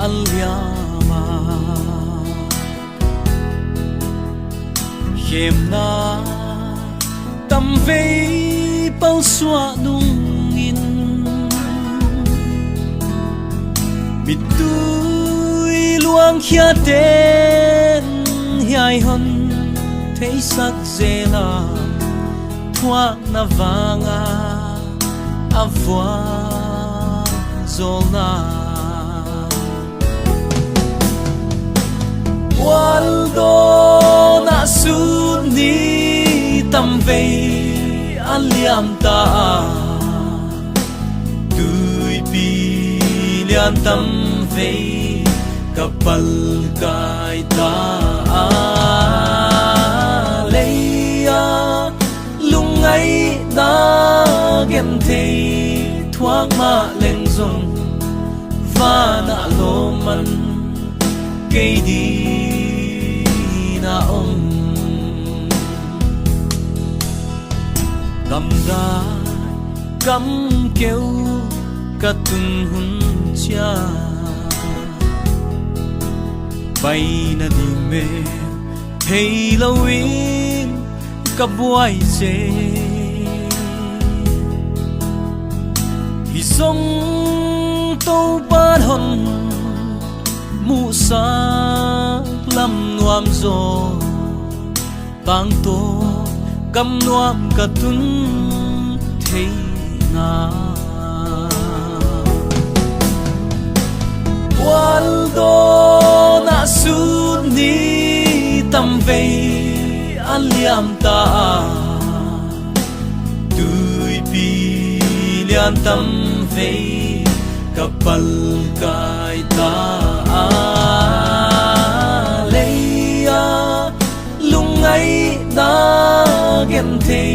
aliama hiểm na tâm vây bao xóa nung in mít tui luang khia tên hiai hon thấy sắc dễ là thoa na vanga avua zona waldo na suni tam vei aliam ta tui pi lian tam vei kapal kai ta leia lungai na gen thei thoáng ma lên rong và na lo man cây đi na ông cầm ga cầm kêu cả từng hun cha bay na đi mê thấy lâu in cả buổi dê sông tâu ba hòn mù sa lâm ngoam gió bang tô cầm ngoam cả tuấn thấy na waldo na suni tam vei aliam ta tui pi lian tam vei kapal kai ta leia lungai na gen thei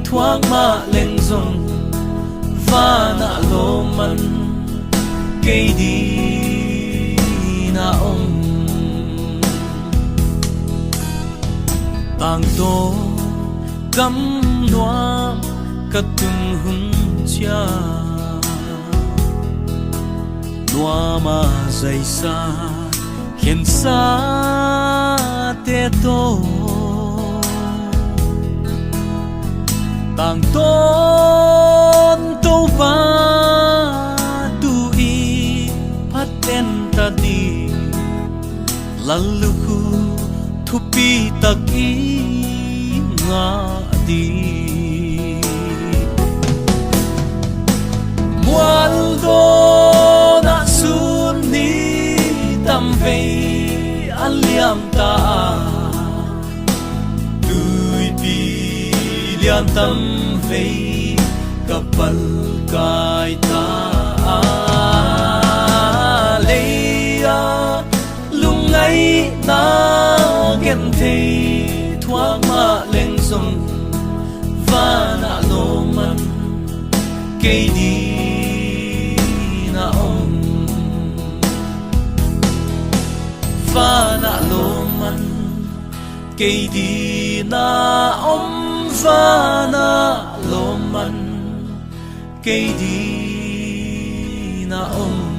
thoáng ma lên rong và na lo man cây đi na ông tang to cắm noa cả từng hun cha noa ma dày xa hiện xa te to tang ton to ba tu i paten ta di lalu thu pi tak i nga di waldo na suni tam vei aliam ta tui pi lian tam vei kapal kai ta leia lungai na gen thei thoáng ma lên rong và na lo man cây đi na ông và na lo man cây đi na ông và na lo man cây đi na ông